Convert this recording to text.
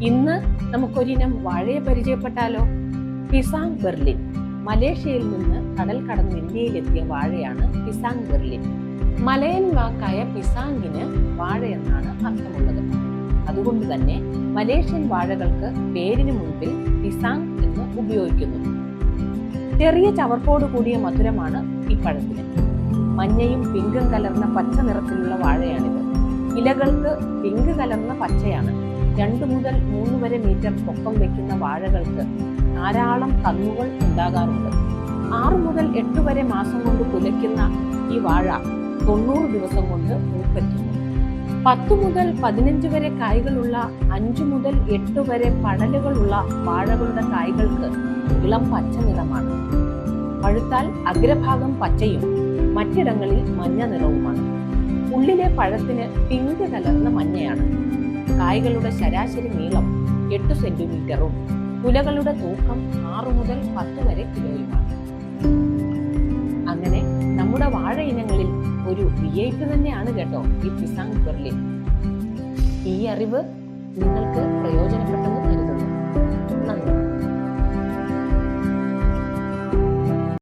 ഇന്ന് നമുക്കൊരിനം വാഴയെ പരിചയപ്പെട്ടാലോ? പിസാങ് ബെർലിൻ. മലേഷ്യയിൽ നിന്ന് കടൽ കടന്ന് ഇന്ത്യയിലെത്തിയ വാഴയാണ് പിസാങ് ബെർലിൻ. മലയൻ വാക്കായ പിസാങ്ങിന് വാഴ എന്നാണ് അർത്ഥമുള്ളത്. അതുകൊണ്ട് തന്നെ മലേഷ്യൻ വാഴകൾക്ക് പേരിന് മുൻപിൽ പിസാങ് എന്ന് ഉപയോഗിക്കുന്നു. ചെറിയ ചവർപ്പോട് കൂടിയ മധുരമാണ് ഈ പഴത്തിന്. മഞ്ഞയും പിങ്കും കലർന്ന പച്ച നിറത്തിലുള്ള വാഴയാണിത്. ഇലകൾക്ക് പിങ്ക് കലർന്ന പച്ചയാണ്. 2 മുതൽ 3 വരെ മീറ്റർ പൊക്കം വയ്ക്കുന്ന വാഴകൾക്ക് ധാരാളം കന്നുകൾ ഉണ്ടാകാറുണ്ട്. 6 മുതൽ 8 വരെ മാസം കൊണ്ട് കുലയ്ക്കുന്ന ഈ വാഴ 90 ദിവസം കൊണ്ട് മൂപ്പെത്തുന്നു. 10 മുതൽ 15 വരെ കായ്കളുള്ള 5 മുതൽ 8 വരെ പടലുകളുള്ള വാഴകളുടെ കായ്കൾക്ക് ഇളം പച്ച നിറമാണ്. പഴുത്താൽ അഗ്രഭാഗം പച്ചയും മറ്റിടങ്ങളിൽ മഞ്ഞ നിറവുമാണ്. ഉള്ളിലെ പഴത്തിന് പിങ്ക് കലർന്ന മഞ്ഞയാണ്. കായ്കളുടെ ശരാശരി നീളം 8 സെന്റിമീറ്ററും കുലകളുടെ തൂക്കം 6 മുതൽ 10 വരെ കിലോയുമാണ്. അങ്ങനെ നമ്മുടെ വാഴ ഇനങ്ങളിൽ ഒരു വിയപ്പ് തന്നെയാണ് കേട്ടോ ഈ പിസാങ് ബെർലിൻ. ഈ അറിവ് നിങ്ങൾക്ക്